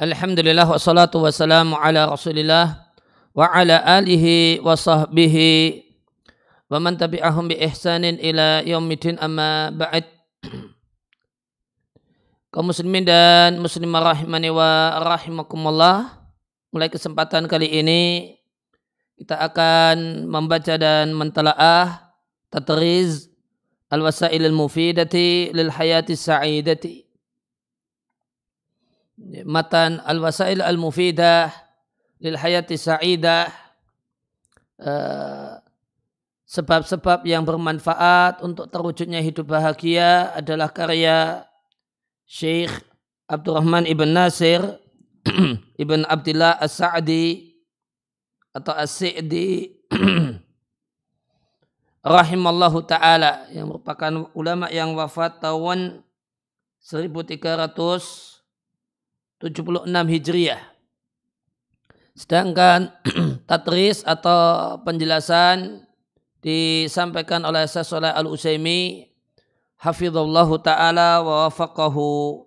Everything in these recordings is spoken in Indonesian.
Alhamdulillah wassalatu wassalamu ala Rasulillah wa ala alihi wa sahbihi wa man tabi'ahum bi ihsanin ila yaumidin, amma ba'd. Kaum muslimin dan muslimah rahimani wa rahimakumullah. Mulai kesempatan kali ini kita akan membaca dan mentalaah tatriz al-wasail al-mufidati lil hayati sa'idati. Matan al-wasail al-mufidah lil hayati sa'idah, sebab-sebab yang bermanfaat untuk terwujudnya hidup bahagia, adalah karya Syekh Abdurrahman ibn Nasir ibn Abdillah as-Sa'di atau as-Sa'di rahimallahu ta'ala, yang merupakan ulama yang wafat tahun 1376 Hijriah. Sedangkan tatris atau penjelasan disampaikan oleh Syekh Shalih Al-Utsaimin hafizallahu ta'ala wa wafaqahu.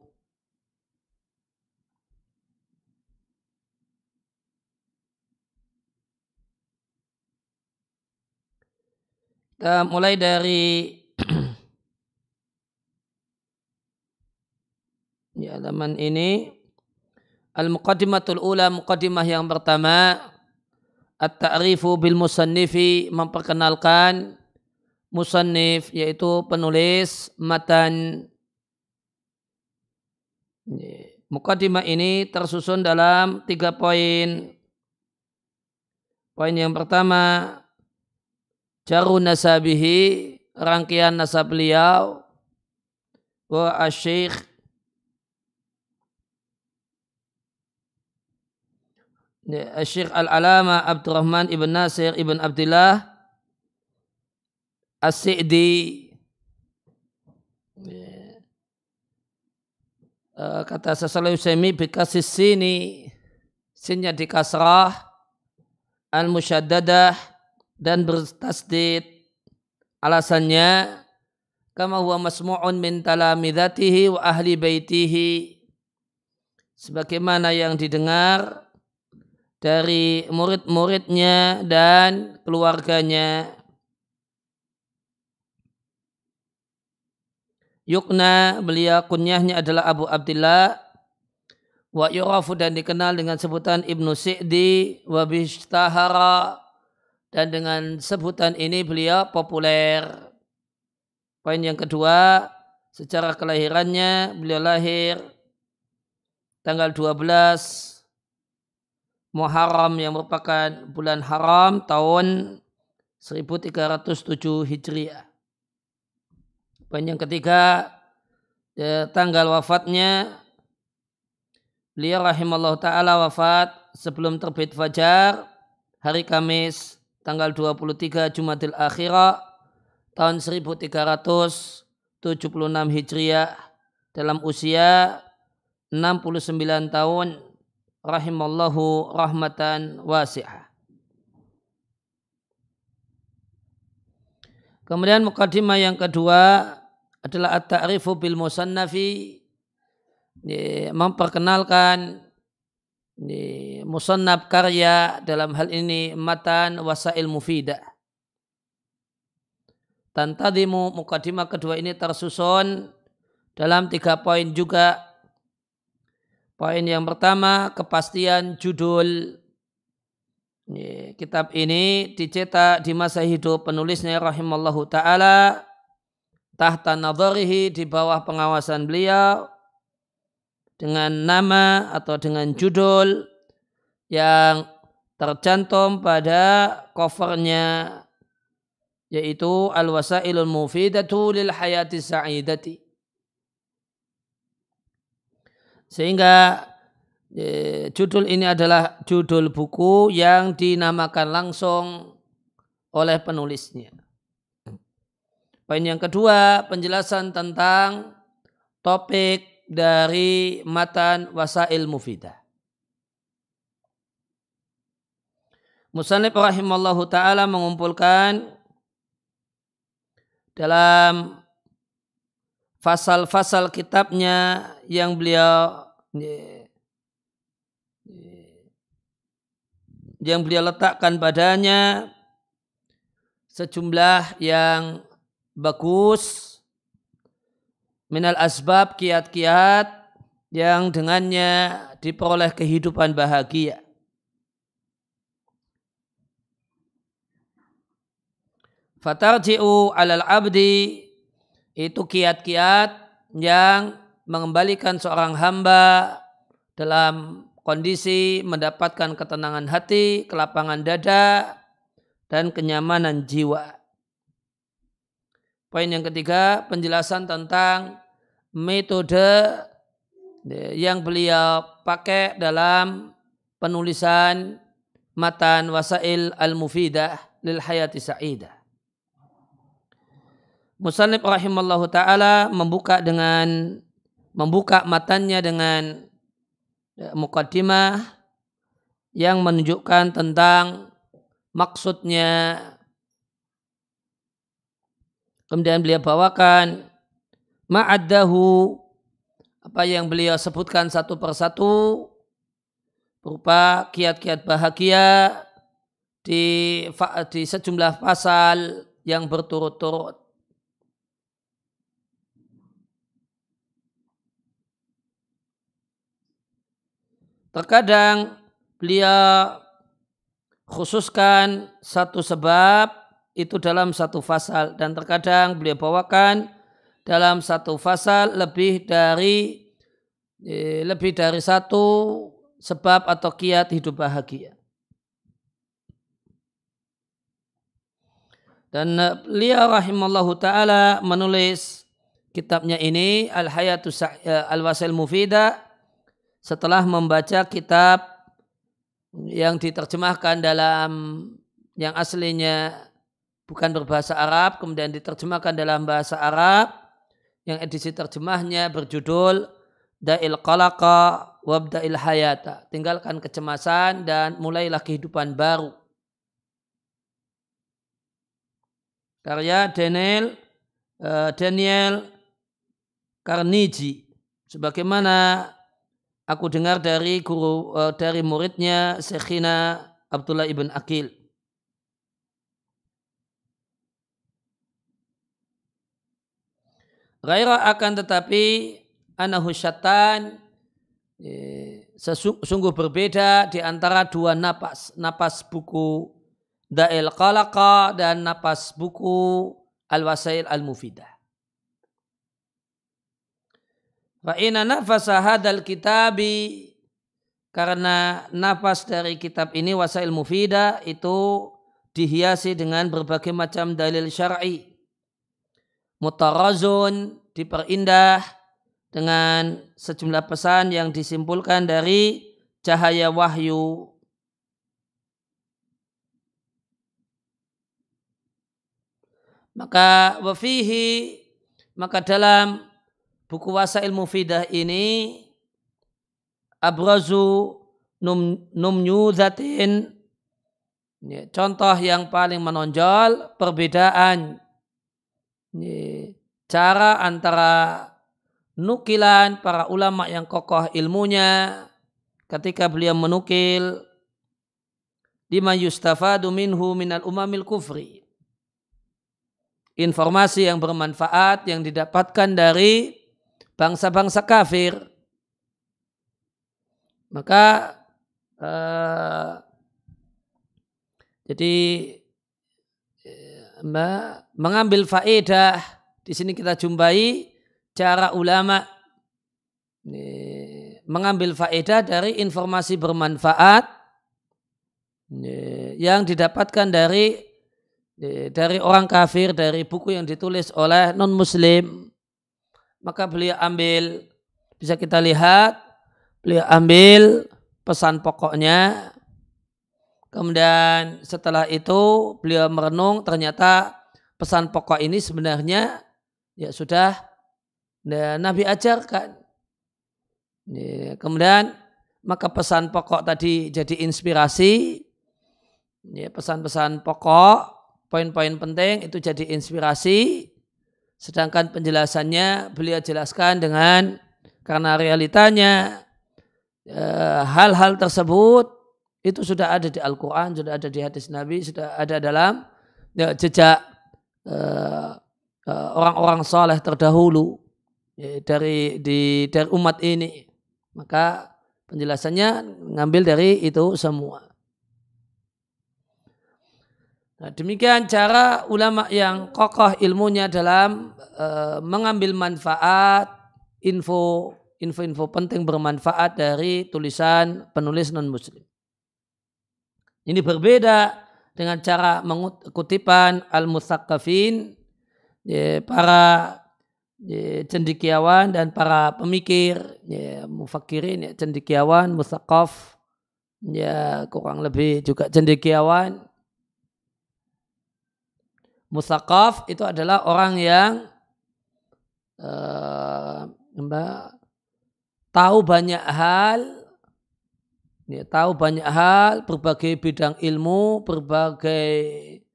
Kita mulai dari di halaman ini. Al-muqaddimatul ula, muqaddimah yang pertama, at-ta'rifu bil musannifi, memperkenalkan musannif, yaitu penulis matan. Muqaddimah ini tersusun dalam 3 poin. Poin yang pertama, jaru nasabihi, rangkaian nasab beliau, wa asy-syekh Syekh Al-Alama Abdurrahman ibn Nasir ibn Abdillah as-Sa'di. Kata Syekh Shalih Al-Utsaimin bikasis sini, sinnya di kasrah, al-musyaddadah, dan bertasdid. Alasannya, kama huwa masmu'un min talamidatihi wa ahli baitihi, sebagaimana yang didengar dari murid-muridnya dan keluarganya. Yukna, beliau kunyahnya adalah Abu Abdillah, wa yurafu, dan dikenal dengan sebutan Ibnu Sa'di, wa bishtahara, dan dengan sebutan ini beliau populer. Poin yang kedua, secara kelahirannya, beliau lahir tanggal 12 Muharram, yang merupakan bulan haram, tahun 1307 Hijriah. Poin yang ketiga, tanggal wafatnya, beliau rahimallahu ta'ala wafat sebelum terbit fajar, hari Kamis, tanggal 23 Jumadil Akhirah, tahun 1376 Hijriah, dalam usia 69 tahun, rahimallahu rahmatan wasi'ah. Kemudian muqaddimah yang kedua adalah at-ta'rifu bil musannafi, memperkenalkan musannaf, karya, dalam hal ini matan wasail mufidah. Tantadimu, muqaddimah kedua ini tersusun dalam 3 poin juga. Poin yang pertama, kepastian judul. Kitab ini dicetak di masa hidup penulisnya rahimallahu ta'ala, tahta nadharihi, di bawah pengawasan beliau, dengan nama atau dengan judul yang tercantum pada covernya, yaitu Al-Wasailul Mufidatu lil Hayati Sa'idati. Sehingga judul ini adalah judul buku yang dinamakan langsung oleh penulisnya. Poin yang kedua, penjelasan tentang topik dari matan Wasail Mufidah. Musannif rahimallahu ta'ala mengumpulkan dalam fasal-fasal kitabnya yang beliau yang beliau letakkan padanya sejumlah yang bagus minal asbab, kiat-kiat yang dengannya diperoleh kehidupan bahagia. Fatarji'u alal abdi, itu kiat-kiat yang mengembalikan seorang hamba dalam kondisi mendapatkan ketenangan hati, kelapangan dada, dan kenyamanan jiwa. Poin yang ketiga, penjelasan tentang metode yang beliau pakai dalam penulisan matan wasail al-mufidah lil hayati sa'idah. Musannif rahimallahu ta'ala membuka matannya dengan muqaddimah yang menunjukkan tentang maksudnya. Kemudian beliau bawakan ma'addahu, apa yang beliau sebutkan satu persatu berupa kiat-kiat bahagia di sejumlah pasal yang berturut-turut. Terkadang beliau khususkan satu sebab itu dalam satu fasal, dan terkadang beliau bawakan dalam satu fasal lebih dari satu sebab atau kiat hidup bahagia. Dan beliau rahimallahu ta'ala menulis kitabnya ini Al-Wasail Mufidah setelah membaca kitab yang diterjemahkan dalam yang aslinya bukan berbahasa Arab, kemudian diterjemahkan dalam bahasa Arab, yang edisi terjemahnya berjudul Da'il Qalaqa Wabda'il Hayata, tinggalkan kecemasan dan mulailah kehidupan baru. Karya Daniel Carnegie, sebagaimana aku dengar dari muridnya Syekhina Abdullah ibn Aqil. Ghairah, akan tetapi anahu syatan, sungguh berbeda di antara dua napas buku Da'il Qalaqa dan napas buku Al-Wasail Al-Mufidah. Fa inna nafasa hadal kitabi, karena nafas dari kitab ini Wasail Mufidah itu dihiasi dengan berbagai macam dalil syar'i. Mutarazun, diperindah dengan sejumlah pesan yang disimpulkan dari cahaya wahyu. Maka wafihi, maka dalam buku Wasail Mufidah ini abrazu numnyuzatin, contoh yang paling menonjol perbedaan cara antara nukilan para ulama yang kokoh ilmunya ketika beliau menukil lima yustafadu minhu minal umamil kufri, informasi yang bermanfaat yang didapatkan dari bangsa-bangsa kafir. Maka jadi mengambil faedah di sini kita jumpai cara ulama mengambil faedah dari informasi bermanfaat yang didapatkan dari orang kafir, dari buku yang ditulis oleh non muslim. Maka beliau ambil, bisa kita lihat, beliau ambil pesan pokoknya. Kemudian setelah itu beliau merenung, ternyata pesan pokok ini sebenarnya ya sudah Nabi ajarkan. Kemudian maka pesan pokok tadi jadi inspirasi. Pesan-pesan pokok, poin-poin penting itu jadi inspirasi. Sedangkan penjelasannya beliau jelaskan dengan, karena realitanya hal-hal tersebut itu sudah ada di Al-Quran, sudah ada di hadis Nabi, sudah ada dalam jejak orang-orang saleh terdahulu dari umat ini. Maka penjelasannya ngambil dari itu semua. Nah, demikian cara ulama yang kokoh ilmunya dalam mengambil manfaat info-info penting bermanfaat dari tulisan penulis non-muslim. Ini berbeda dengan cara kutipan al-mutsaqqafin, para cendekiawan dan para pemikir, mufakirin, cendekiawan, mutsaqqaf, kurang lebih juga cendekiawan. Mutsaqqaf itu adalah orang yang tahu banyak hal, berbagai bidang ilmu, berbagai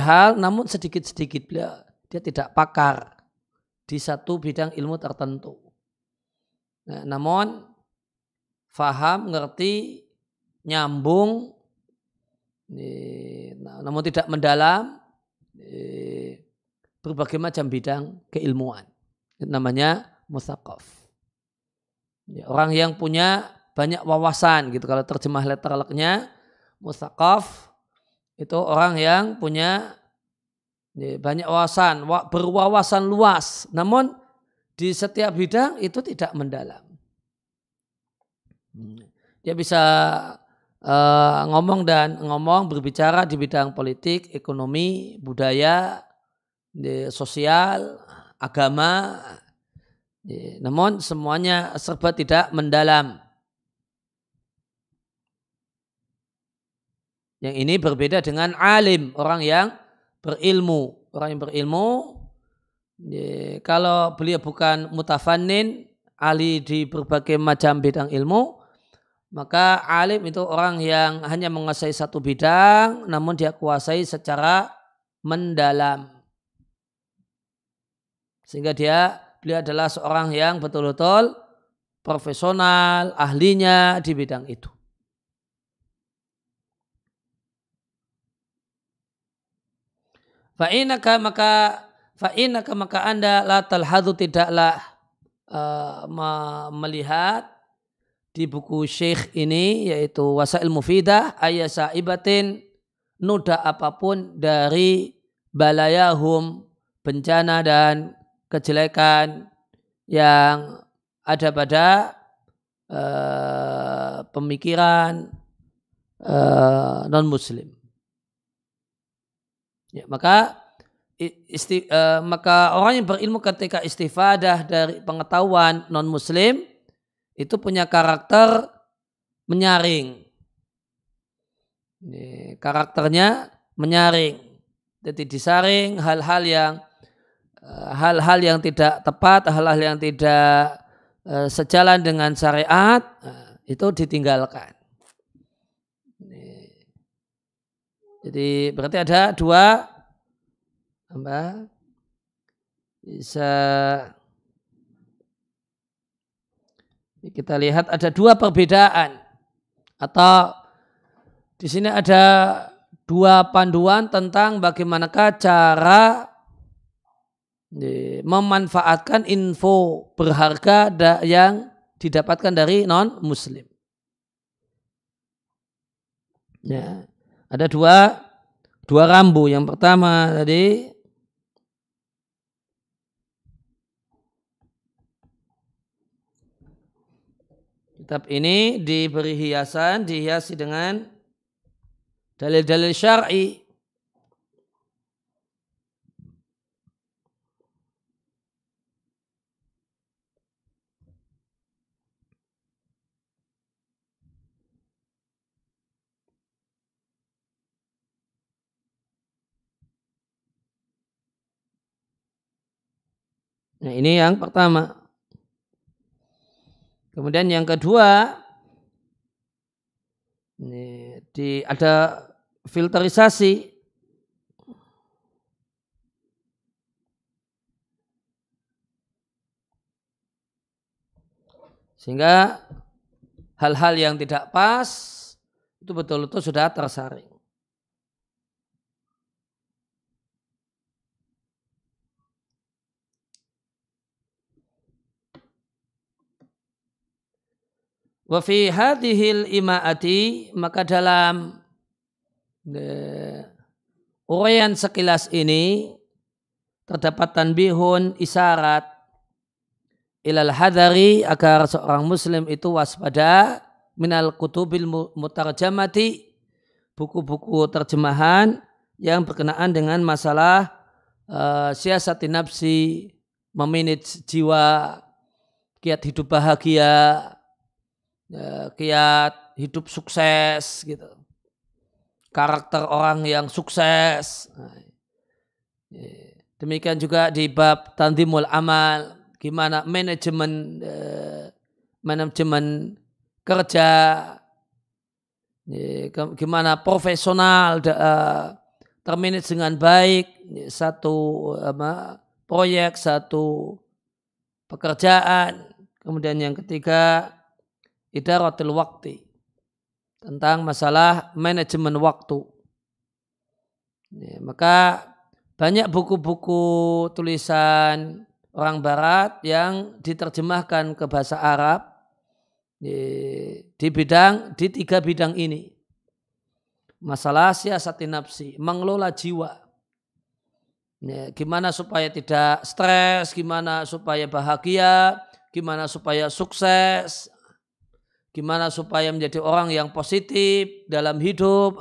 hal, namun sedikit-sedikit dia tidak pakar di satu bidang ilmu tertentu. Nah, namun faham, ngerti, nyambung, namun tidak mendalam berbagai macam bidang keilmuan. Itu namanya mutsaqqaf. Orang yang punya banyak wawasan gitu. Kalau terjemah letterleknya mutsaqqaf itu orang yang punya banyak wawasan, berwawasan luas. Namun di setiap bidang itu tidak mendalam. Dia bisa ngomong berbicara di bidang politik, ekonomi, budaya, sosial, agama, namun semuanya serba tidak mendalam. Yang ini berbeda dengan alim, orang yang berilmu. Orang yang berilmu, kalau beliau bukan mutafannin, ahli di berbagai macam bidang ilmu, maka alim itu orang yang hanya menguasai satu bidang, namun dia kuasai secara mendalam. Sehingga beliau adalah seorang yang betul-betul profesional, ahlinya di bidang itu. Fa'inaka maka Anda la talhadhu tidaklah melihat di buku Syekh ini, yaitu Wasail Mufidah, ayasa ibatin, noda apapun dari balayahum, bencana dan kejelekan yang ada pada pemikiran non-muslim. Ya, maka orang yang berilmu ketika istifadah dari pengetahuan non-muslim itu punya karakter menyaring. Karakternya menyaring. Jadi disaring hal-hal yang tidak tepat, hal-hal yang tidak sejalan dengan syariat, itu ditinggalkan. Jadi berarti ada dua, bisa kita lihat ada dua perbedaan, atau di sini ada dua panduan tentang bagaimanakah cara memanfaatkan info berharga yang didapatkan dari non-muslim. Ya, ada dua rambu. Yang pertama tadi kitab ini diberi hiasan, dihiasi dengan dalil-dalil syar'i. Nah, ini yang pertama. Kemudian yang kedua, ini ada filterisasi. Sehingga hal-hal yang tidak pas itu betul-betul sudah tersaring. Wa fi hadhil imaati, maka dalam uraian sekilas ini terdapat tanbihun, isyarat ilal hadari, agar seorang muslim itu waspada minal kutubil mutarjamati, buku-buku terjemahan yang berkenaan dengan masalah siasati nafsi, memanage jiwa, kiat hidup bahagia, kiat hidup sukses gitu, karakter orang yang sukses. Demikian juga di bab tanzimul amal, gimana manajemen kerja, gimana profesional termanage dengan baik satu proyek, satu pekerjaan. Kemudian yang ketiga, idaratul waqti, tentang masalah manajemen waktu. Maka banyak buku-buku tulisan orang barat yang diterjemahkan ke bahasa Arab di tiga bidang ini. Masalah siasati nafsi, mengelola jiwa. Gimana supaya tidak stres, gimana supaya bahagia, gimana supaya sukses, gimana supaya menjadi orang yang positif dalam hidup.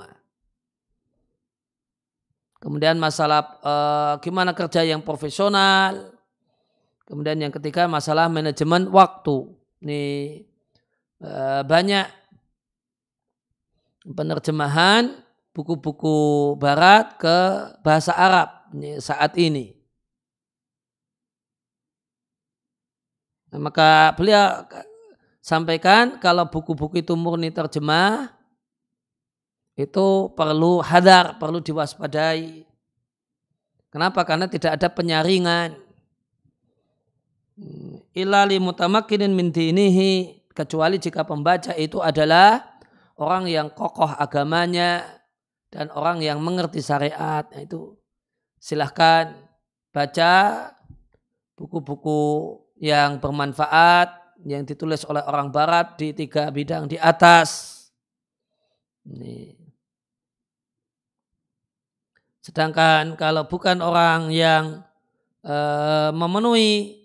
Kemudian masalah gimana kerja yang profesional. Kemudian yang ketiga masalah manajemen waktu. Ini banyak penerjemahan buku-buku barat ke bahasa Arab saat ini. Nah, maka beliau sampaikan kalau buku-buku itu murni terjemah, itu perlu hadar, perlu diwaspadai. Kenapa? Karena tidak ada penyaringan. Ilali mutamakkinin min dinihi, kecuali jika pembaca itu adalah orang yang kokoh agamanya dan orang yang mengerti syariat. Nah, itu silahkan baca buku-buku yang bermanfaat yang ditulis oleh orang barat di tiga bidang di atas. Ini. Sedangkan kalau bukan orang yang memenuhi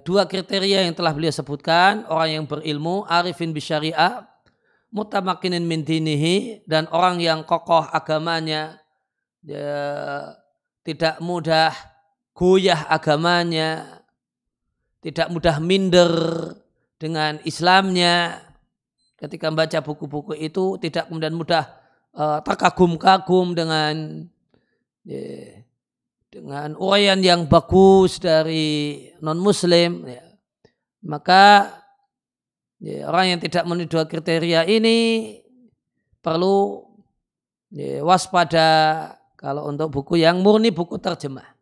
dua kriteria yang telah beliau sebutkan, orang yang berilmu, arifin bisyariah, mutamakkinin min dinihi, dan orang yang kokoh agamanya, tidak mudah goyah agamanya, tidak mudah minder dengan Islamnya. Ketika membaca buku-buku itu tidak kemudian mudah terkagum-kagum dengan uraian yang bagus dari non-muslim, ya. Maka orang yang tidak memenuhi dua kriteria ini perlu waspada kalau untuk buku yang murni buku terjemah.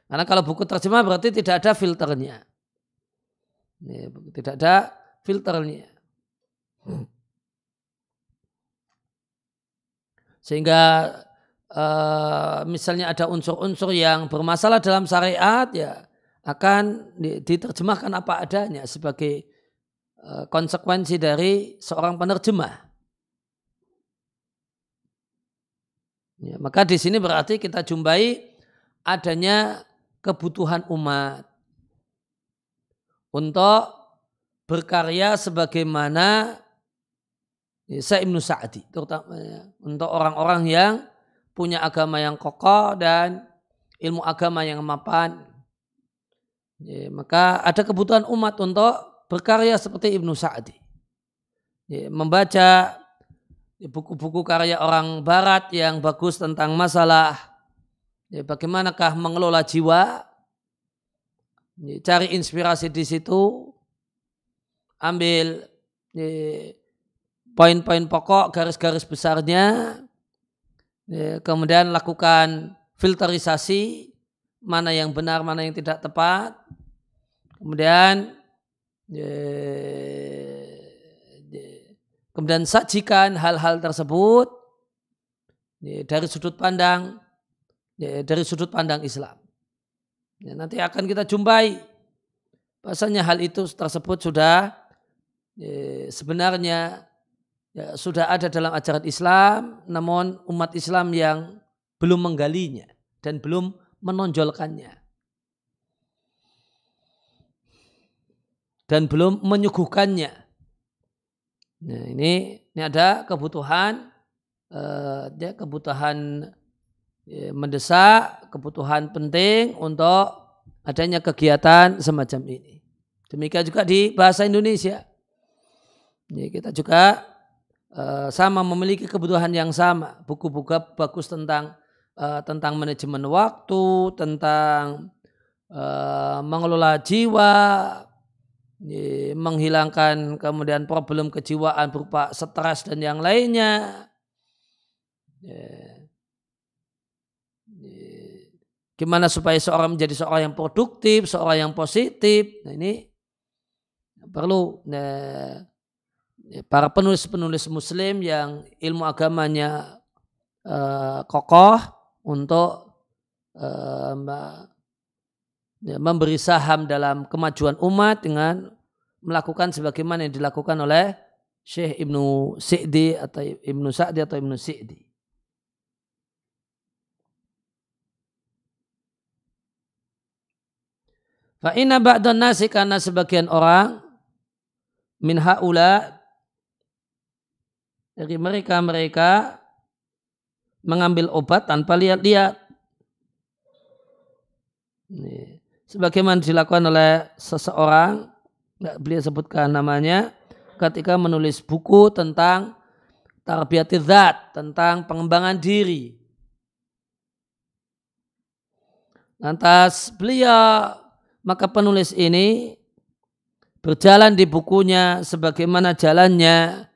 Karena kalau buku terjemah berarti tidak ada filternya. Tidak ada filternya. Sehingga misalnya ada unsur-unsur yang bermasalah dalam syariat, ya akan diterjemahkan apa adanya sebagai konsekuensi dari seorang penerjemah. Ya, maka di sini berarti kita jumpai adanya kebutuhan umat untuk berkarya sebagaimana Syekh Ibnu Sa'di, terutama untuk orang-orang yang punya agama yang kokoh dan ilmu agama yang mapan. Ya, maka ada kebutuhan umat untuk berkarya seperti Ibnu Sa'di. Ya, membaca buku-buku karya orang barat yang bagus tentang masalah bagaimanakah mengelola jiwa. Ya, cari inspirasi di situ, ambil poin-poin pokok, garis-garis besarnya, kemudian lakukan filterisasi, mana yang benar, mana yang tidak tepat. Kemudian Kemudian sajikan hal-hal tersebut dari sudut pandang Islam. Nanti akan kita jumpai bahasanya hal itu tersebut sudah sebenarnya sudah ada dalam ajaran Islam, namun umat Islam yang belum menggalinya dan belum menonjolkannya dan belum menyuguhkannya. Nah, ini ada kebutuhan mendesak, kebutuhan penting untuk adanya kegiatan semacam ini. Demikian juga di bahasa Indonesia. Kita juga sama memiliki kebutuhan yang sama. Buku-buku bagus tentang manajemen waktu, tentang mengelola jiwa, menghilangkan kemudian problem kejiwaan berupa stres dan yang lainnya. Gimana supaya seorang menjadi seorang yang produktif, seorang yang positif. Nah, ini perlu para penulis-penulis muslim yang ilmu agamanya kokoh untuk memberi saham dalam kemajuan umat dengan melakukan sebagaimana yang dilakukan oleh Syekh Ibnu Sa'di atau Ibnu Sa'di. Fa inna ba'dhan nasi, karena sebagian orang min haula dari mereka mengambil obat tanpa lihat-lihat. Sebagaimana dilakukan oleh seseorang, beliau sebutkan namanya, ketika menulis buku tentang tarbiyatiz zat, tentang pengembangan diri. Lantas maka penulis ini berjalan di bukunya sebagaimana jalannya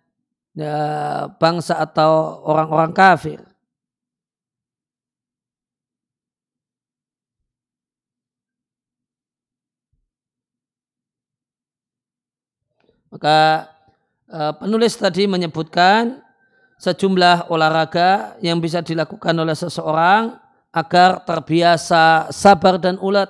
bangsa atau orang-orang kafir. Maka penulis tadi menyebutkan sejumlah olahraga yang bisa dilakukan oleh seseorang agar terbiasa sabar dan ulet.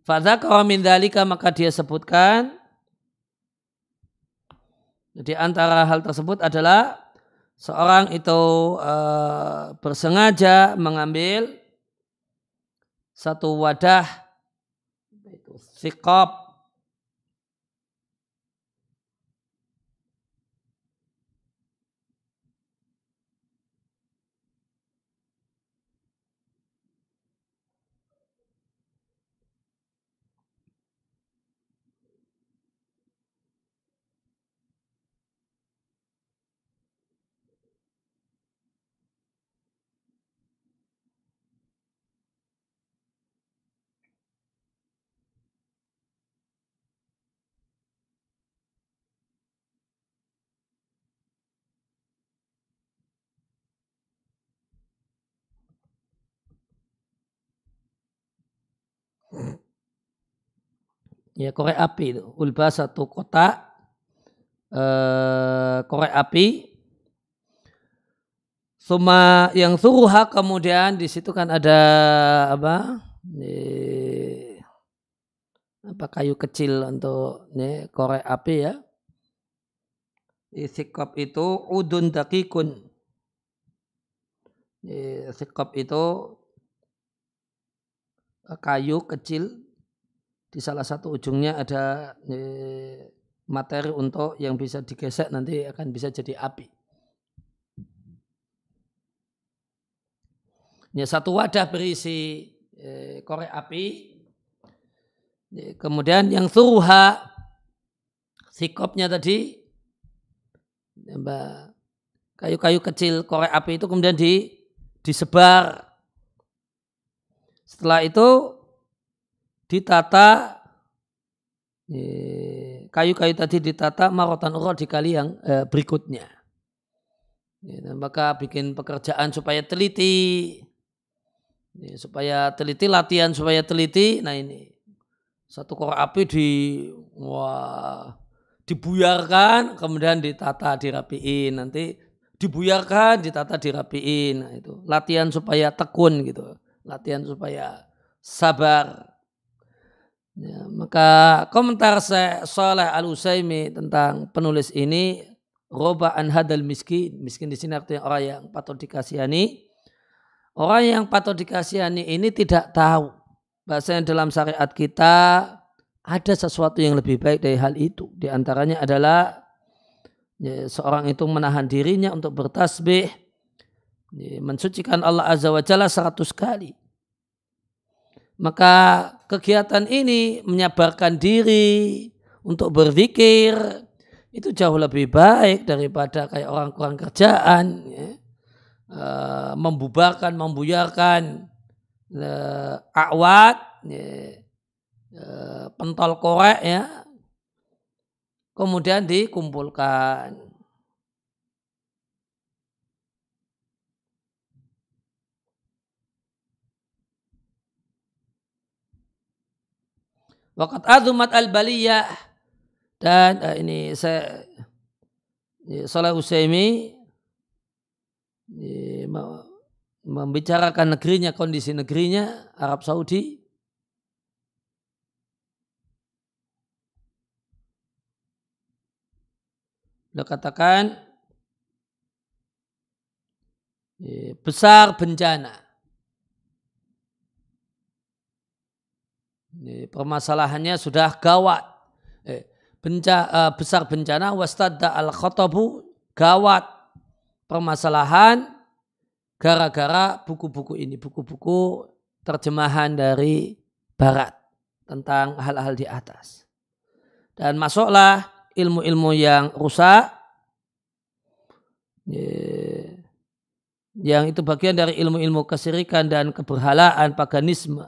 Fadzakara min dzalika, maka dia sebutkan di antara hal tersebut adalah seorang itu bersengaja mengambil satu wadah thiqab, ya korek api itu, ulba satu kotak korek api. Suma yang suruha, kemudian di situ kan ada kayu kecil untuk korek api ya. Thiqab itu udun dakikun. Thiqab itu kayu kecil, di salah satu ujungnya ada materi untuk yang bisa digesek nanti akan bisa jadi api. Ya, satu wadah berisi korek api. Kemudian yang suruha, thiqabnya tadi, kayu-kayu kecil korek api itu kemudian disebar. Setelah itu ditata, kayu-kayu tadi ditata marotan ukhra di kali yang berikutnya. Ya, maka bikin pekerjaan supaya teliti, ya, supaya teliti, latihan supaya teliti. Nah ini satu korek api dibuyarkan, kemudian ditata dirapiin, nanti dibuyarkan, ditata dirapiin. Nah, itu latihan supaya tekun gitu, latihan supaya sabar. Ya, maka komentar saya Shalih Al-Utsaimin tentang penulis ini, roba an hadal miskin. Miskin di sini artinya orang yang patut dikasihani. Orang yang patut dikasihani ini tidak tahu bahasanya dalam syariat kita ada sesuatu yang lebih baik dari hal itu. Di antaranya adalah ya, seorang itu menahan dirinya untuk bertasbih, ya, mensucikan Allah Azza wa Jalla 100 kali. Maka kegiatan ini menyabarkan diri untuk berzikir itu jauh lebih baik daripada kayak orang kurang kerjaan, ya. Membubarkan, membuyarkan akwat, ya, pentol korek, ya, kemudian dikumpulkan. Waqat azumat al-baliyah, dan ini saya Shalih Utsaimin membicarakan negerinya, kondisi negerinya Arab Saudi. Beliau katakan besar bencana. Permasalahannya sudah gawat. Besar bencana wastadda al-khatabu, gawat permasalahan gara-gara buku-buku ini, buku-buku terjemahan dari barat tentang hal-hal di atas. Dan masuklah ilmu-ilmu yang rusak, yang itu bagian dari ilmu-ilmu kesyirikan dan keberhalaan, paganisme.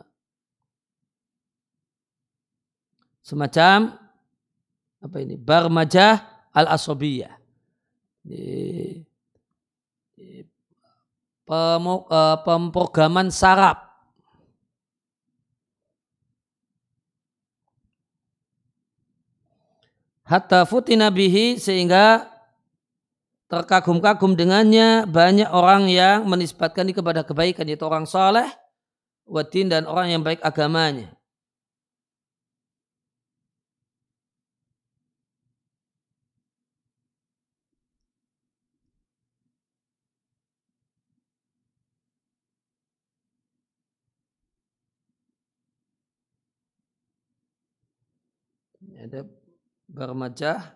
Semacam apa ini? Barmajah al-asobiyah. Pemrograman saraf. Hatta futina bihi, sehingga terkagum-kagum dengannya banyak orang yang menisbatkan kepada kebaikan, yaitu orang saleh, wadin, dan orang yang baik agamanya. Ada barmajah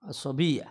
asobiyah.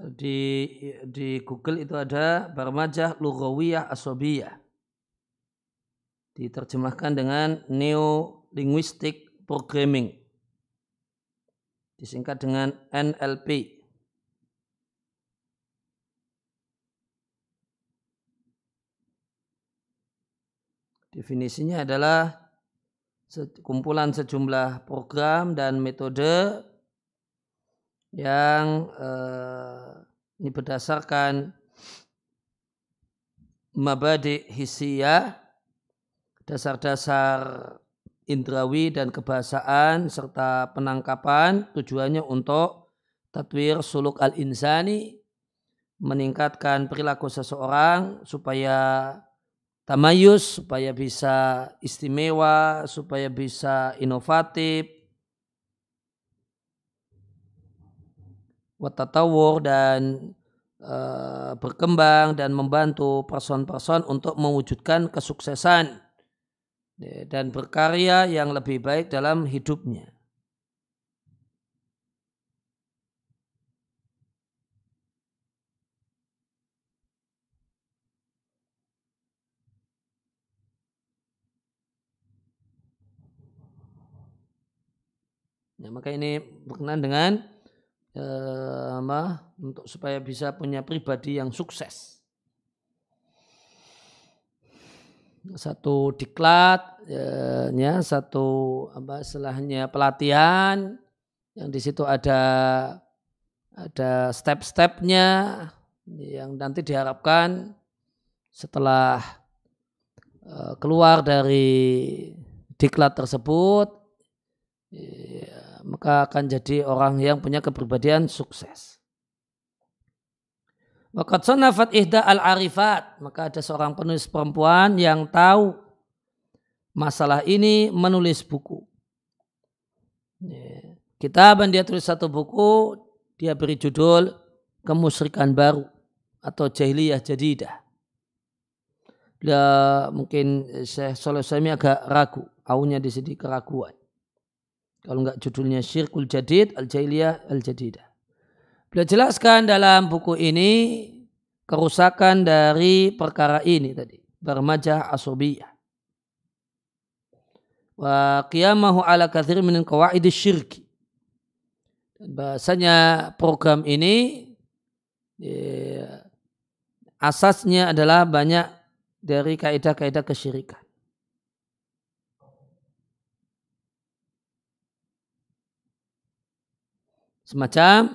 Di Google itu ada barmajah lughawiyah asobiyah, diterjemahkan dengan Neo Linguistic Programming, disingkat dengan NLP. Definisinya adalah kumpulan sejumlah program dan metode yang ini berdasarkan mabadi hissiyah, dasar-dasar indrawi dan kebahasaan serta penangkapan, tujuannya untuk tatwir suluk al-insani, meningkatkan perilaku seseorang supaya tamayus, supaya bisa istimewa, supaya bisa inovatif, watatawur dan berkembang dan membantu person-person untuk mewujudkan kesuksesan dan berkarya yang lebih baik dalam hidupnya. Ya, maka ini berkenaan dengan untuk supaya bisa punya pribadi yang sukses. Satu diklat, satu istilahnya pelatihan yang di situ ada step-stepnya yang nanti diharapkan setelah keluar dari diklat tersebut, maka akan jadi orang yang punya kepribadian sukses. Waqad sanafat ihda al-arifat, maka ada seorang penulis perempuan yang tahu masalah ini menulis buku. Kitaban, dia tulis satu buku, dia beri judul Kemusyrikan Baru atau Jahiliyah Jadidah. Dia mungkin Syekh Shalih Utsaimin agak ragu, aunya di sini keraguan. Kalau enggak judulnya Syirkul Jadid Al-Jahiliyah Al-Jadidah. Beliau jelaskan dalam buku ini kerusakan dari perkara ini tadi, bermajah asobiyah. Wa qiyamahu ala katsir min qawaidis syirki. Dan bahasanya program ini asasnya adalah banyak dari kaidah-kaidah kesyirikan. Semacam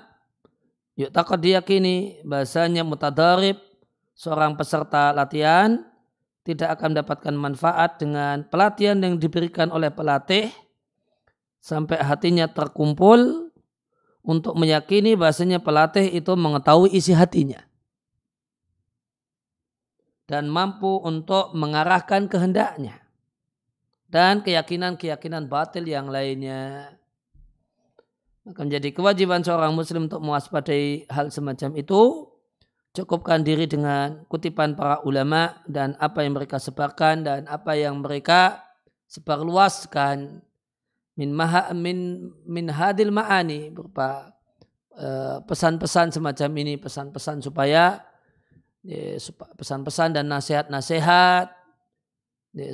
yuk takut diyakini bahasanya mutadarib, seorang peserta latihan tidak akan mendapatkan manfaat dengan pelatihan yang diberikan oleh pelatih sampai hatinya terkumpul untuk meyakini bahasanya pelatih itu mengetahui isi hatinya dan mampu untuk mengarahkan kehendaknya dan keyakinan-keyakinan batil yang lainnya. Maka menjadi kewajiban seorang muslim untuk mewaspadai hal semacam itu. Cukupkan diri dengan kutipan para ulama dan apa yang mereka sebarkan dan apa yang mereka sebarluaskan min hadil ma'ani, berupa pesan-pesan semacam ini, pesan-pesan supaya pesan-pesan dan nasihat-nasihat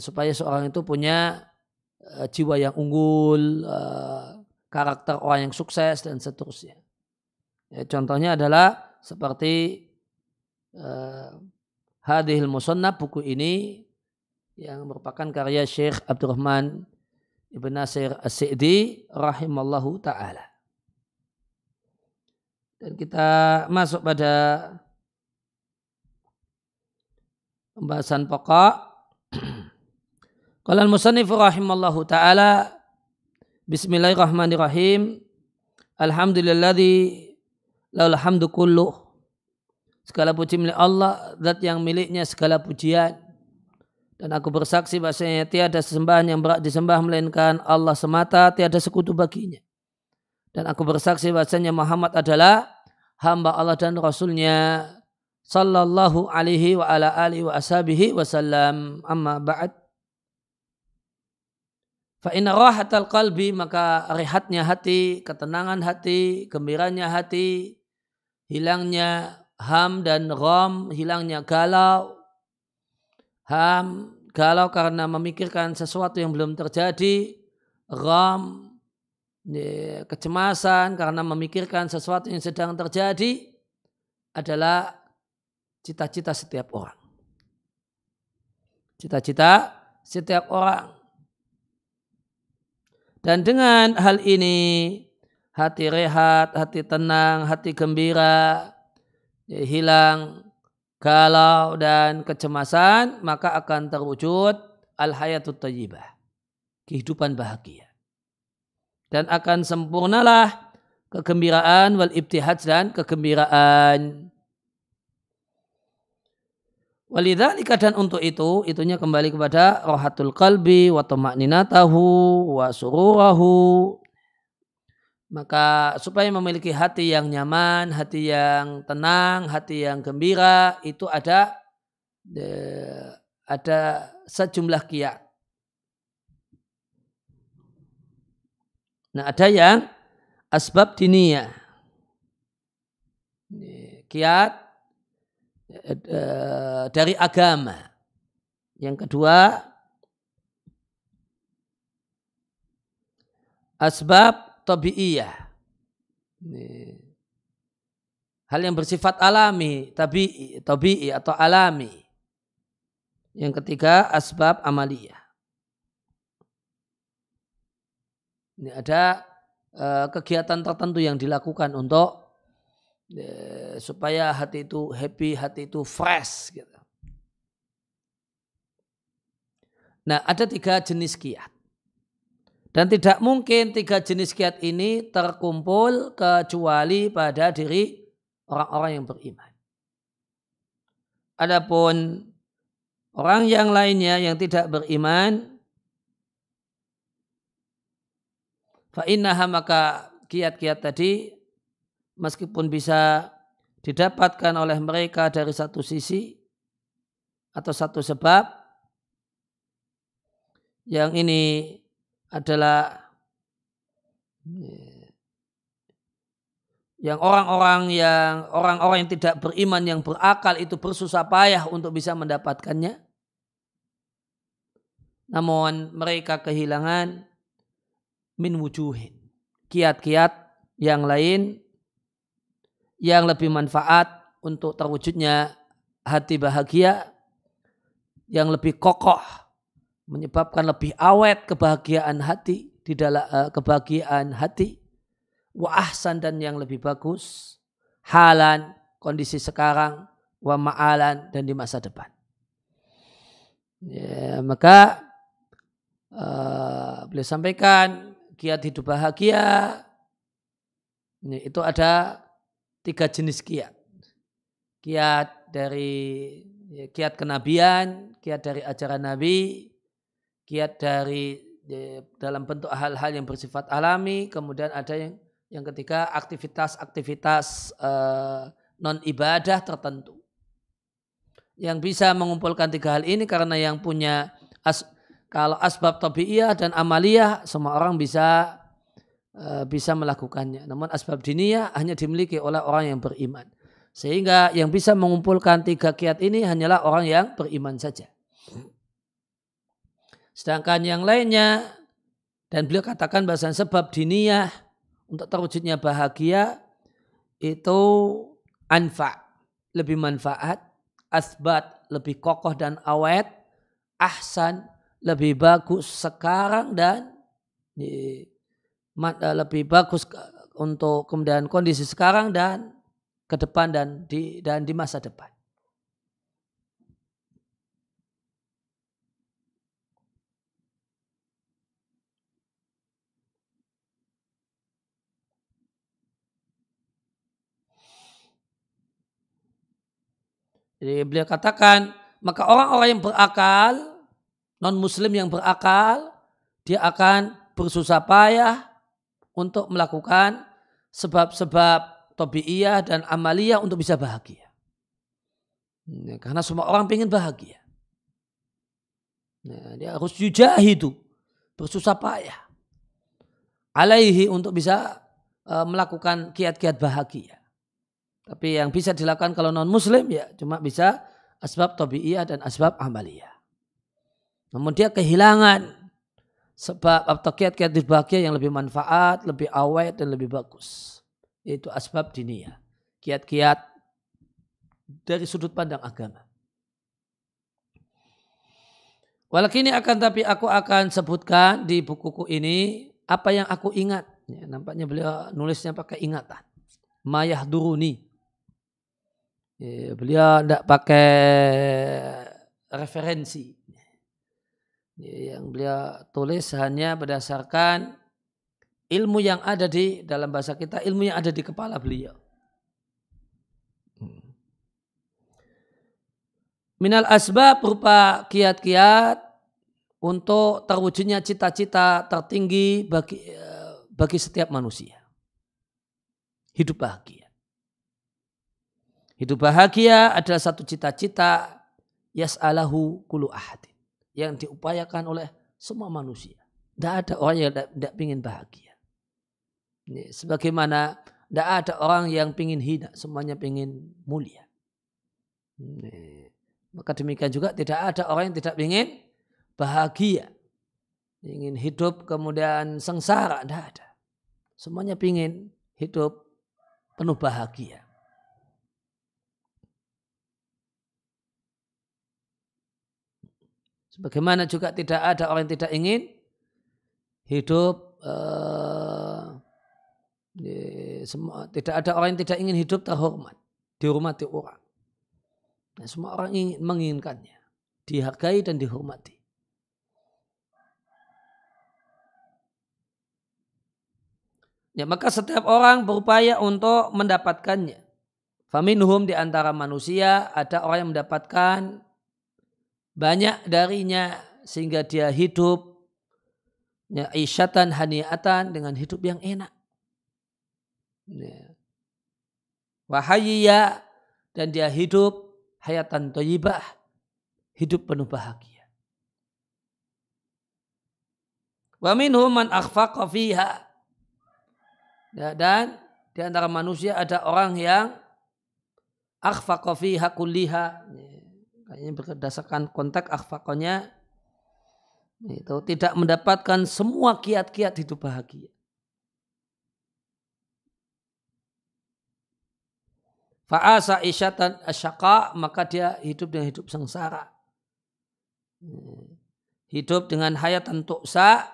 supaya seorang itu punya jiwa yang unggul, karakter orang yang sukses dan seterusnya. Contohnya adalah seperti Hadhil Musannaf, buku ini yang merupakan karya Syekh Abdurrahman Ibn Nasir As-Sa'di rahimallahu ta'ala. Dan kita masuk pada pembahasan pokok. Qala al-musannif rahimallahu ta'ala, bismillahirrahmanirrahim, alhamdulilladzi lahul hamdu kulluh. Segala puji milik Allah, zat yang miliknya segala pujian. Dan aku bersaksi bahasanya tiada sesembahan yang berhak disembah melainkan Allah semata, tiada sekutu baginya. Dan aku bersaksi bahasanya Muhammad adalah hamba Allah dan Rasulnya, sallallahu alaihi wa ala alihi wa ashabihi wasallam. Amma ba'd. Fa inna rahatal qalbi, maka rehatnya hati, ketenangan hati, gembiranya hati, hilangnya ham dan gham, hilangnya galau. Ham, galau karena memikirkan sesuatu yang belum terjadi. Gham, kecemasan karena memikirkan sesuatu yang sedang terjadi, adalah cita-cita setiap orang. Cita-cita setiap orang. Dan dengan hal ini, hati rehat, hati tenang, hati gembira, hilang galau dan kecemasan, maka akan terwujud al-hayatut thayyibah, kehidupan bahagia. Dan akan sempurnalah kegembiraan wal ibtihaj, dan kegembiraan. Walidzalika, dan untuk itu, itunya kembali kepada rohatul qalbi wa tuma'ninatahu wa sururahu. Maka supaya memiliki hati yang nyaman, hati yang tenang, hati yang gembira, itu ada sejumlah kiat. Nah, ada yang asbab diniyah. Kiat dari agama. Yang kedua, asbab tabi'iyah. Hal yang bersifat alami, tabi'i atau alami. Yang ketiga, asbab amaliyah. Ini ada kegiatan tertentu yang dilakukan untuk supaya hati itu happy, hati itu fresh. Gitu. Nah, ada 3 jenis kiat. Dan tidak mungkin 3 jenis kiat ini terkumpul kecuali pada diri orang-orang yang beriman. Adapun orang yang lainnya yang tidak beriman, fa'innaha, maka kiat-kiat tadi meskipun bisa didapatkan oleh mereka dari satu sisi atau satu sebab, yang ini adalah yang orang-orang yang tidak beriman yang berakal itu bersusah payah untuk bisa mendapatkannya. Namun mereka kehilangan min wujuhin, kiat-kiat yang lain yang lebih manfaat untuk terwujudnya hati bahagia, yang lebih kokoh, menyebabkan lebih awet kebahagiaan hati di dalam kebahagiaan hati, wa ahsan, dan yang lebih bagus, halan, kondisi sekarang, wa ma'alan, dan di masa depan. Ya, maka beliau sampaikan kiat hidup bahagia itu ada 3 jenis kiat. Kiat kenabian, kiat dari ajaran Nabi, kiat dari dalam bentuk hal-hal yang bersifat alami, kemudian ada yang ketiga aktivitas-aktivitas non ibadah tertentu. Yang bisa mengumpulkan 3 hal ini karena yang punya kalau asbab tabi'iyah dan amaliyah semua orang bisa melakukannya. Namun asbab diniyah hanya dimiliki oleh orang yang beriman. Sehingga yang bisa mengumpulkan 3 kiat ini hanyalah orang yang beriman saja. Sedangkan yang lainnya, dan beliau katakan bahasa sebab diniyah untuk terwujudnya bahagia itu anfa, lebih manfaat, asbat, lebih kokoh dan awet, ahsan, lebih bagus sekarang dan lebih bagus untuk kemudian kondisi sekarang dan ke depan dan di masa depan. Jadi beliau katakan, maka orang-orang yang berakal, non-muslim yang berakal, dia akan bersusah payah untuk melakukan sebab-sebab tabi'iyah dan amaliyah untuk bisa bahagia. Karena semua orang ingin bahagia. Dia harus yujahidu, bersusah payah alaihi untuk bisa melakukan kiat-kiat bahagia. Tapi yang bisa dilakukan kalau non-muslim ya cuma bisa asbab tabi'iyah dan asbab amaliyah. Namun dia kehilangan sebab atau kiat-kiat bahagia yang lebih manfaat, lebih awet dan lebih bagus. Yaitu asbab diniyah. Kiat-kiat dari sudut pandang agama. Walakini akan tapi aku akan sebutkan di bukuku ini apa yang aku ingat. Ya, nampaknya beliau nulisnya pakai ingatan. Mayah duruni. Ya, beliau tidak pakai referensi. Ya, yang beliau tulis hanya berdasarkan ilmu yang ada di dalam bahasa kita, ilmu yang ada di kepala beliau. Minal asbab berupa kiat-kiat untuk terwujudnya cita-cita tertinggi bagi setiap manusia. hidup bahagia. Hidup bahagia adalah satu cita-cita yas'alahu kullu ahadin, yang diupayakan oleh semua manusia. Tidak ada orang yang tidak ingin bahagia. Sebagaimana tidak ada orang yang ingin hina, semuanya ingin mulia. Maka demikian juga tidak ada orang yang tidak ingin bahagia, ingin hidup kemudian sengsara, tidak ada. Semuanya ingin hidup penuh bahagia. Sebagaimana juga tidak ada orang yang tidak ingin hidup, tidak ada orang yang tidak ingin hidup terhormat, dihormati orang. Nah, semua orang menginginkannya, dihargai dan dihormati. Ya, maka setiap orang berupaya untuk mendapatkannya. Faminhum, di antara manusia ada orang yang mendapatkan banyak darinya sehingga dia hidup ya, isyatan haniatan, dengan hidup yang enak. Ya. Wahayya, dan dia hidup hayatan thayyibah, hidup penuh bahagia. Wa minhum man akhfaqa fiha. Ya, dan di antara manusia ada orang yang akhfaqa fiha kulliha. Kayaknya berdasarkan konteks akhfaqanya itu tidak mendapatkan semua kiat-kiat hidup bahagia. Fa'asa isyatan asyaqa, maka dia hidup dengan hidup sengsara. Hidup dengan hayatan tu'sa,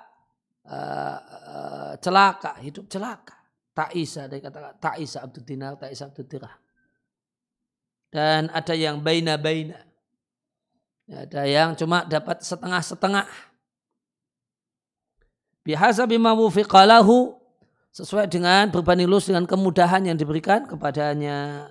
celaka, hidup celaka. Ta'isa, dari kata ta'isa abdud dinar, ta'isa abdud dirham. Dan ada yang baina-baina. Ada yang cuma dapat setengah-setengah. Bihasabi ma wufiqa lahu, sesuai dengan berbanding lurus dengan kemudahan yang diberikan kepadanya.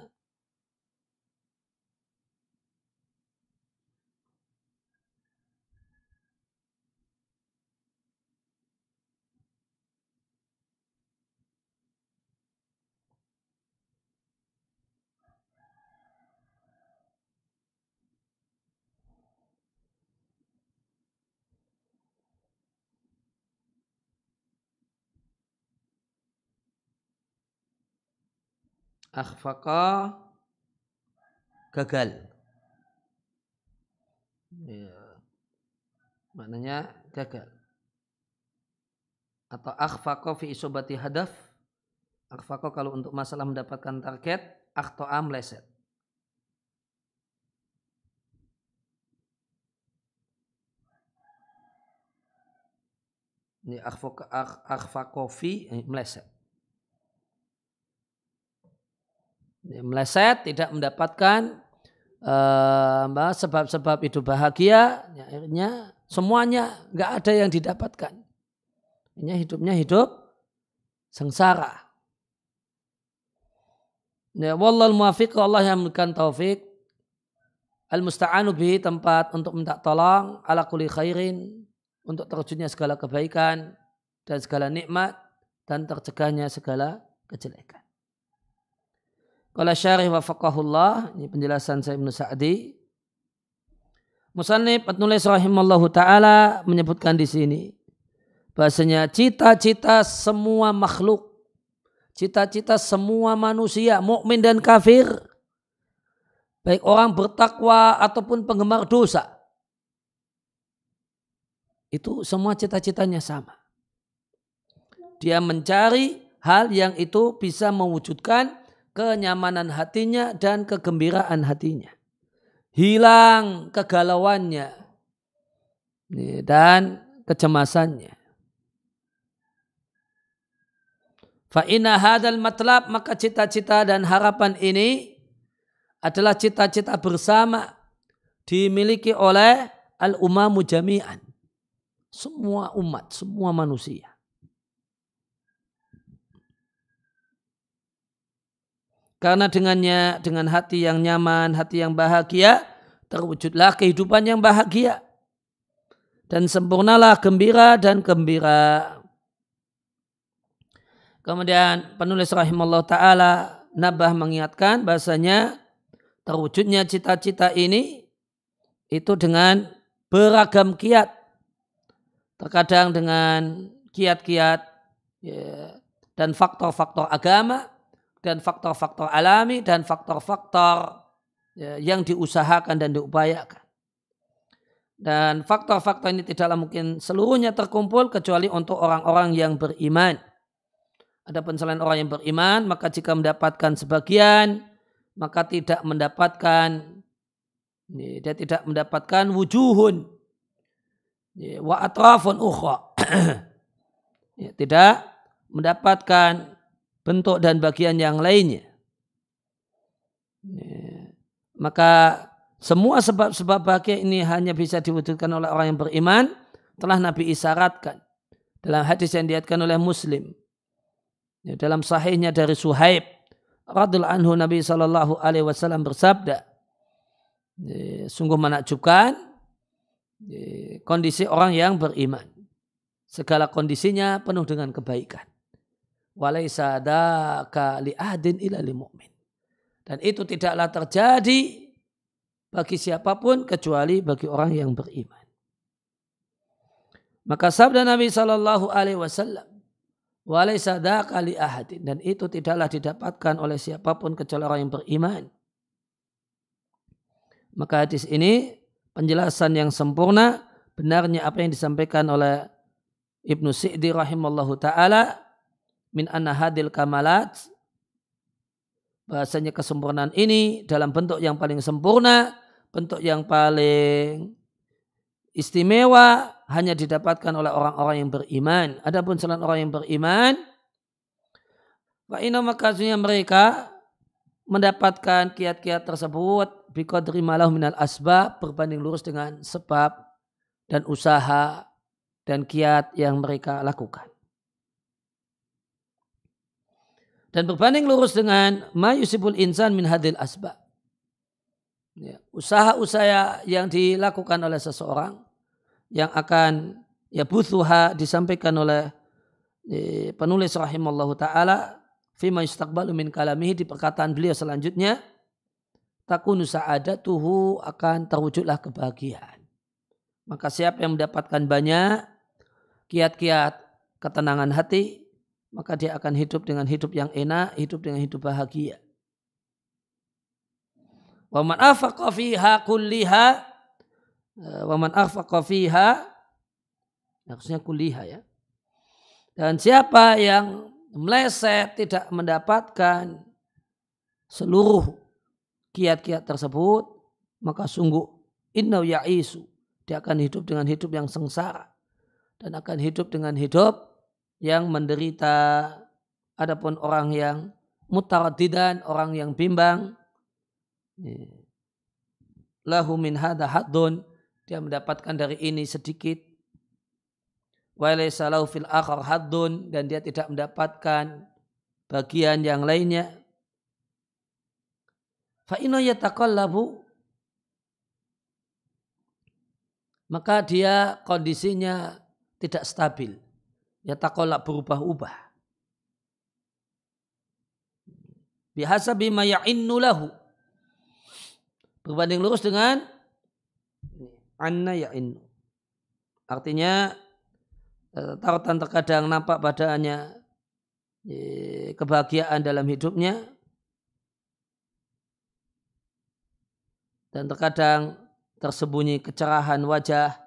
Akhfaqa, gagal. Ya. Maknanya gagal. Atau akhfaqa fi isobati hadaf. Akhfaqa kalau untuk masalah mendapatkan target, akhto'a, meleset. Ini akhfaqa fi, meleset. Meleset, tidak mendapatkan sebab-sebab hidup bahagia, ya, akhirnya semuanya nggak ada yang didapatkan. Hidupnya hidup sengsara. Ya, wallahul muwaffiq, Allah yang memberikan taufik. Al-musta'anu bihi, tempat untuk minta tolong, ala kulli khairin, untuk terwujudnya segala kebaikan dan segala nikmat dan tercegahnya segala kejelekan. Qala syarih wafaqahullah, ini penjelasan Syekh Ibnu Sa'di. Musannif penulis rahimallahu taala menyebutkan di sini bahasanya cita-cita semua makhluk, cita-cita semua manusia, mukmin dan kafir, baik orang bertakwa ataupun penggemar dosa, itu semua cita-citanya sama. Dia mencari hal yang itu bisa mewujudkan kenyamanan hatinya dan kegembiraan hatinya. Hilang kegalauannya dan kecemasannya. Fa inna hadzal matlab, maka cita-cita dan harapan ini adalah cita-cita bersama, dimiliki oleh al-umamu jami'an. Semua umat, semua manusia. Karena dengannya, dengan hati yang nyaman, hati yang bahagia, terwujudlah kehidupan yang bahagia. Dan sempurnalah gembira dan gembira. Kemudian penulis rahimallahu ta'ala nabah mengingatkan bahasanya terwujudnya cita-cita ini itu dengan beragam kiat. Terkadang dengan kiat-kiat ya, dan faktor-faktor agama dan faktor-faktor alami dan faktor-faktor ya, yang diusahakan dan diupayakan. Dan faktor-faktor ini tidaklah mungkin seluruhnya terkumpul kecuali untuk orang-orang yang beriman. Adapun selain orang yang beriman, maka jika mendapatkan sebagian, maka tidak mendapatkan, dia tidak mendapatkan wujuhun wa atrafun ukhra. Tidak mendapatkan bentuk dan bagian yang lainnya. Maka semua sebab-sebab bahagia ini hanya bisa diwujudkan oleh orang yang beriman, telah Nabi isyaratkan dalam hadis yang diriwayatkan oleh Muslim. Dalam sahihnya dari Suhaib radhiyallahu anhu, Nabi SAW bersabda, sungguh menakjubkan kondisi orang yang beriman. Segala kondisinya penuh dengan kebaikan. Walaysa dzaka li ahadin illa lil mu'min. Dan itu tidaklah terjadi bagi siapapun kecuali bagi orang yang beriman. Maka sabda Nabi SAW, walaysa dzaka li ahadin, dan itu tidaklah didapatkan oleh siapapun kecuali orang yang beriman. Maka hadis ini penjelasan yang sempurna benarnya apa yang disampaikan oleh Ibnu Si'di rahimallahu ta'ala min anna hadil kamalat, bahasanya kesempurnaan ini dalam bentuk yang paling sempurna, bentuk yang paling istimewa hanya didapatkan oleh orang-orang yang beriman. Adapun selain orang yang beriman, maka mereka mendapatkan kiat-kiat tersebut biqadri malahu minal asbab, berbanding lurus dengan sebab dan usaha dan kiat yang mereka lakukan. Dan berbanding lurus dengan ma yusibul insan min hadil asbab. Ya, usaha-usaha yang dilakukan oleh seseorang yang akan ya buthuha disampaikan oleh penulis rahimallahu ta'ala fima yustaqbalu min kalamihi, di perkataan beliau selanjutnya, takunu sa'adatuhu, akan terwujudlah kebahagiaan. Maka siapa yang mendapatkan banyak kiat-kiat ketenangan hati, maka dia akan hidup dengan hidup yang enak, hidup dengan hidup bahagia. Wa man afaqa fiha kulliha, wa man afaqa fiha, harusnya kulliha ya. Dan siapa yang meleset tidak mendapatkan seluruh kiat-kiat tersebut, maka sungguh innahu ya'isu, dia akan hidup dengan hidup yang sengsara dan akan hidup dengan hidup yang menderita. Adapun orang yang mutaraddidan, orang yang bimbang, lahu min hadza haddun, dia mendapatkan dari ini sedikit, wa laysa lahu fil akhar haddun, dan dia tidak mendapatkan bagian yang lainnya. Fa inna yataqallabu, maka dia kondisinya tidak stabil. Yataqallab, berubah-ubah. Bihasabi ma ya'innu lahu, berbanding lurus dengan anna ya'innu. Artinya taratan terkadang nampak padanya kebahagiaan dalam hidupnya, dan terkadang tersembunyi kecerahan wajah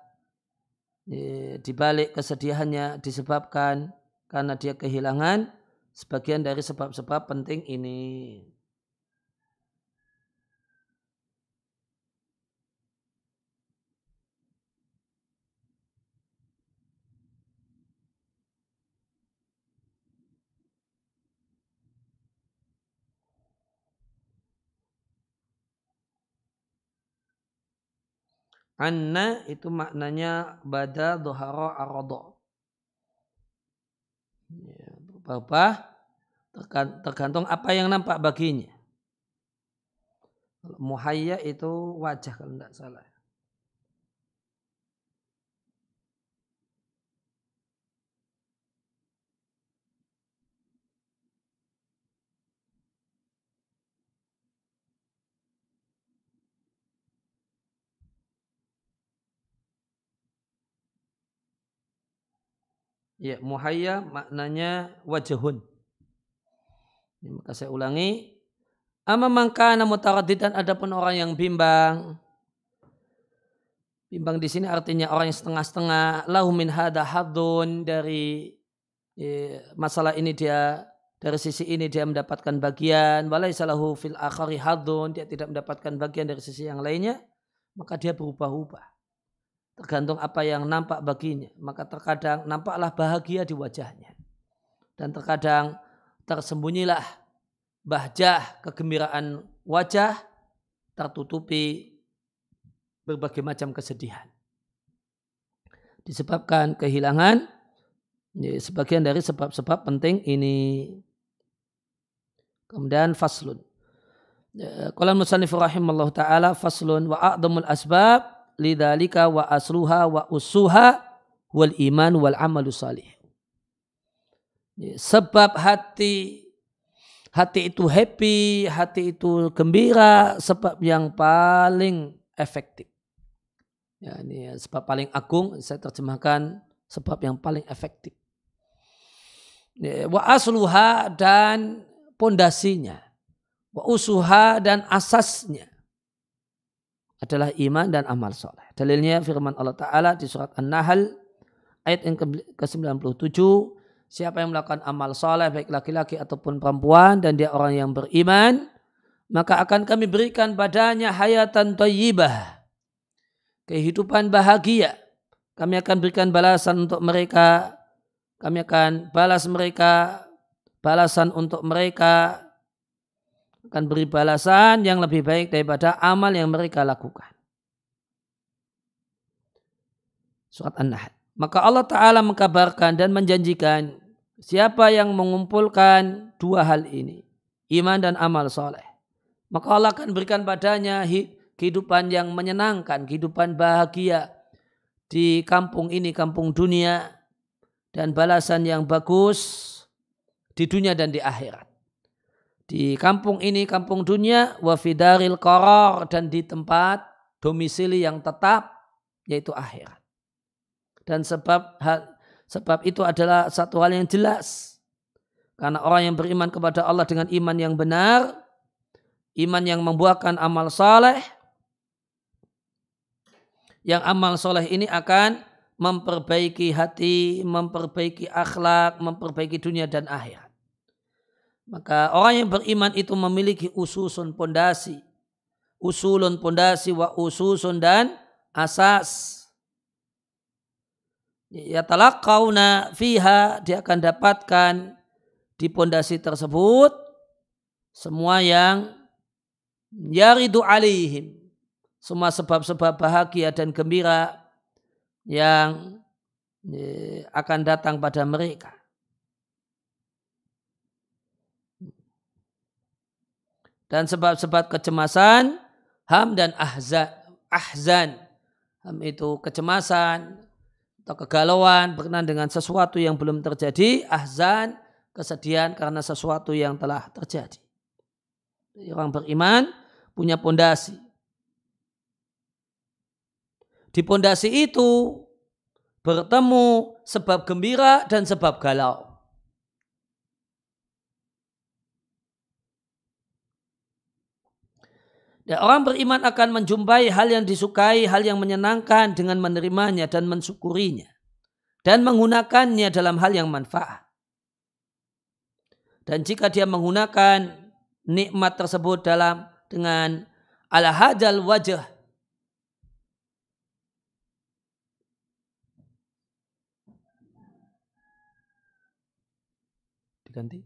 di balik kesedihannya disebabkan karena dia kehilangan sebagian dari sebab-sebab penting ini. Anna itu maknanya bada dhuhara arada. Berubah tergantung apa yang nampak baginya. Muhayya itu wajah kalau tidak salah. Ya, muhayya maknanya wajhun. Maka saya ulangi. Amma man kana mutaraddidan, adapun orang yang bimbang. Bimbang di sini artinya orang yang setengah-setengah. Lahu min hada haddun, dari masalah ini dia, dari sisi ini dia mendapatkan bagian. Walaysa lahu fil akhari haddun, dia tidak mendapatkan bagian dari sisi yang lainnya. Maka dia berubah-ubah. Tergantung apa yang nampak baginya. Maka terkadang nampaklah bahagia di wajahnya. Dan terkadang tersembunyilah bahjah, kegembiraan wajah, tertutupi berbagai macam kesedihan. Disebabkan kehilangan sebagian dari sebab-sebab penting ini. Kemudian faslun. Qala al-musannif rahimallahu ta'ala, faslun wa a'dhamul asbab lidzalika wa asluha wa usuha wal iman wal amalu salih. Sebab hati itu happy, hati itu gembira, sebab yang paling efektif. Ya, ini sebab paling agung, saya terjemahkan sebab yang paling efektif. Wa asluha, dan pondasinya. Wa usuha, dan asasnya adalah iman dan amal soleh. Dalilnya firman Allah Ta'ala di surat An-Nahl ayat yang ke-97. Siapa yang melakukan amal soleh, baik laki-laki ataupun perempuan, dan dia orang yang beriman, maka akan kami berikan padanya hayatan thayyibah, kehidupan bahagia. Kami akan berikan balasan untuk mereka. Kami akan balas mereka, balasan untuk mereka, akan beri balasan yang lebih baik daripada amal yang mereka lakukan. Surat An-Nahl. Maka Allah Ta'ala mengkabarkan dan menjanjikan siapa yang mengumpulkan dua hal ini, iman dan amal soleh, maka Allah akan berikan padanya kehidupan yang menyenangkan, kehidupan bahagia di kampung ini, kampung dunia, dan balasan yang bagus di dunia dan di akhirat. Di kampung ini, kampung dunia, wa fidaril qarar, dan di tempat domisili yang tetap, yaitu akhirat. Dan sebab itu adalah satu hal yang jelas. Karena orang yang beriman kepada Allah dengan iman yang benar, iman yang membuahkan amal soleh, yang amal soleh ini akan memperbaiki hati, memperbaiki akhlak, memperbaiki dunia dan akhirat. Maka orang yang beriman itu memiliki usulun pondasi wa ususun dan asas. Yatalaqawna fiha, dia akan dapatkan di pondasi tersebut semua yang yaridu alaihim, semua sebab-sebab bahagia dan gembira yang akan datang pada mereka. Dan sebab-sebab kecemasan, ham dan ahzan. Ham itu kecemasan atau kegalauan berkenaan dengan sesuatu yang belum terjadi. Ahzan, kesedihan karena sesuatu yang telah terjadi. Orang beriman punya pondasi. Di pondasi itu bertemu sebab gembira dan sebab galau. Dan orang beriman akan menjumpai hal yang disukai, hal yang menyenangkan dengan menerimanya dan mensyukurinya. Dan menggunakannya dalam hal yang manfaat. Dan jika dia menggunakan nikmat tersebut dengan ala hadzal wajh, diganti.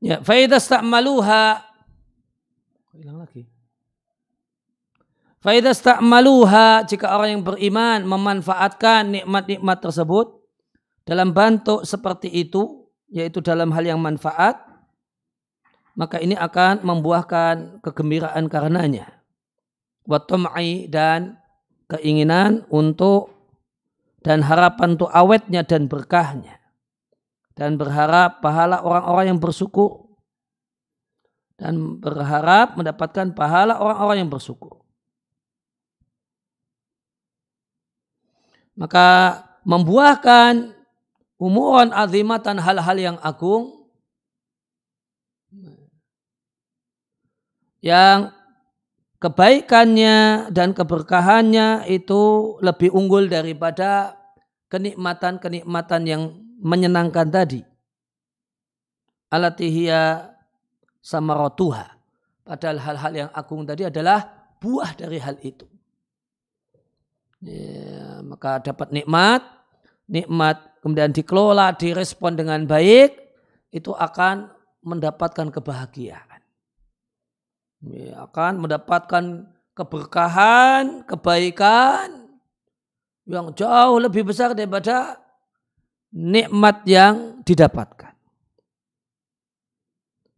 Ya, fa idza sta'maluha hilang lagi. Fa idza sta'maluha, jika orang yang beriman memanfaatkan nikmat-nikmat tersebut dalam bentuk seperti itu, yaitu dalam hal yang manfaat, maka ini akan membuahkan kegembiraan karenanya. Wa tam'i, dan keinginan untuk dan harapan untuk awetnya dan berkahnya. Dan berharap pahala orang-orang yang bersyukur. Dan berharap mendapatkan pahala orang-orang yang bersyukur. Maka membuahkan umuran azimatan, hal-hal yang agung yang kebaikannya dan keberkahannya itu lebih unggul daripada kenikmatan-kenikmatan yang menyenangkan tadi. Alatihya samaratuha. Padahal hal-hal yang agung tadi adalah buah dari hal itu. Ya, maka dapat nikmat kemudian dikelola, direspon dengan baik, itu akan mendapatkan kebahagiaan. Ya, akan mendapatkan keberkahan, kebaikan yang jauh lebih besar daripada nikmat yang didapatkan.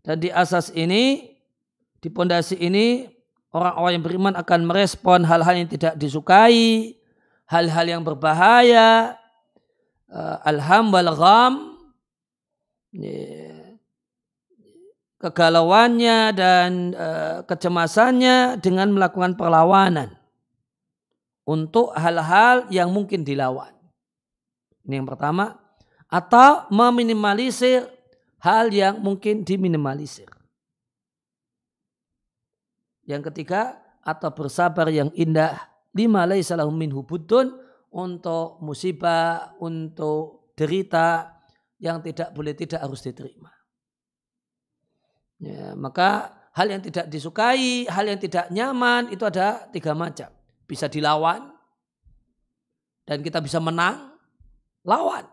Dan di asas ini, di pondasi ini, orang-orang yang beriman akan merespon hal-hal yang tidak disukai, hal-hal yang berbahaya, alham wal gham, kegalauannya dan kecemasannya dengan melakukan perlawanan untuk hal-hal yang mungkin dilawan. Ini yang pertama. Atau meminimalisir hal yang mungkin diminimalisir. Yang ketiga, atau bersabar yang indah, lima laisa lahum minhu buddun, untuk musibah, untuk derita yang tidak boleh tidak harus diterima. Ya, maka hal yang tidak disukai, hal yang tidak nyaman itu ada 3 macam. Bisa dilawan dan kita bisa menang, lawan,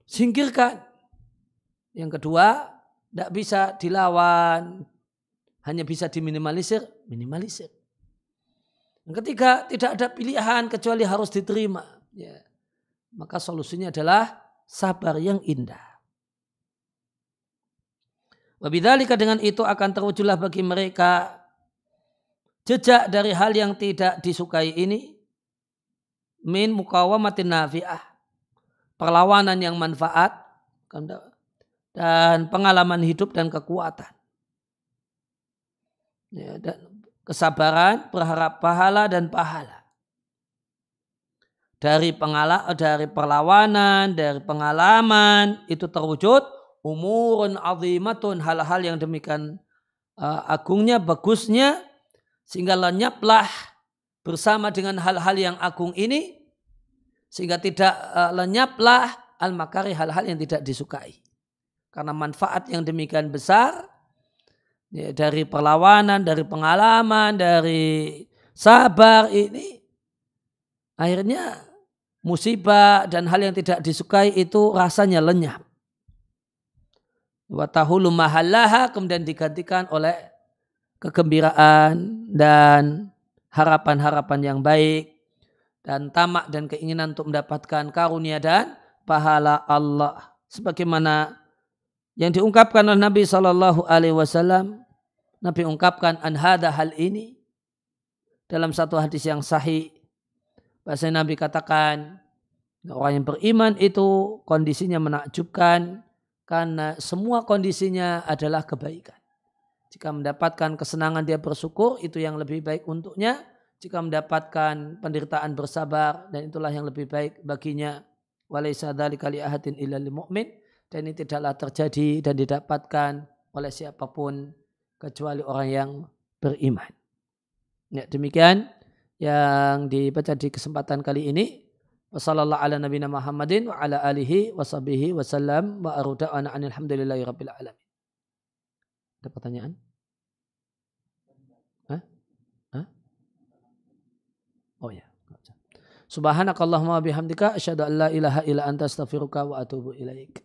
singkirkan. Yang kedua, tidak bisa dilawan, hanya bisa diminimalisir, minimalisir. Yang ketiga, tidak ada pilihan kecuali harus diterima. Ya. Maka solusinya adalah sabar yang indah. Wabidzalika, dengan itu akan terwujudlah bagi mereka jejak dari hal yang tidak disukai ini, min muqawamatin nafi'ah, perlawanan yang manfaat, dan pengalaman hidup dan kekuatan. Ya, dan kesabaran, berharap pahala dan pahala. Dari perlawanan, dari pengalaman, itu terwujud umurun azimatun, hal-hal yang demikian agungnya, bagusnya, sehingga lenyaplah bersama dengan hal-hal yang agung ini, sehingga tidak lenyaplah al-makari, hal-hal yang tidak disukai. Karena manfaat yang demikian besar, ya, dari perlawanan, dari pengalaman, dari sabar ini, akhirnya musibah dan hal yang tidak disukai itu rasanya lenyap. Wa tahulu mahallaha, kemudian digantikan oleh kegembiraan dan harapan-harapan yang baik dan tamak dan keinginan untuk mendapatkan karunia dan pahala Allah, sebagaimana yang diungkapkan oleh Nabi SAW. Nabi ungkapkan an hadha, hal ini, dalam satu hadis yang sahih. Bahasa Nabi katakan, orang yang beriman itu kondisinya menakjubkan, karena semua kondisinya adalah kebaikan. Jika mendapatkan kesenangan dia bersyukur, itu yang lebih baik untuknya. Jika mendapatkan penderitaan bersabar, dan itulah yang lebih baik baginya. Walaysa dzalika li ahadin illa lil mu'min, dan ini tidaklah terjadi dan didapatkan oleh siapapun kecuali orang yang beriman. Ya, demikian yang dibaca di kesempatan kali ini. Wassallallahu ala nabiyina Muhammadin wa ala alihi wa sahbihi wa sallam wa aruda'ana alhamdulillahi rabbil alamin. Ada pertanyaan? Hah? Hah? Oh ya. Subhanakallahumma bihamdika asyhadu an la ilaha illa anta astaghfiruka wa atubu ilaik.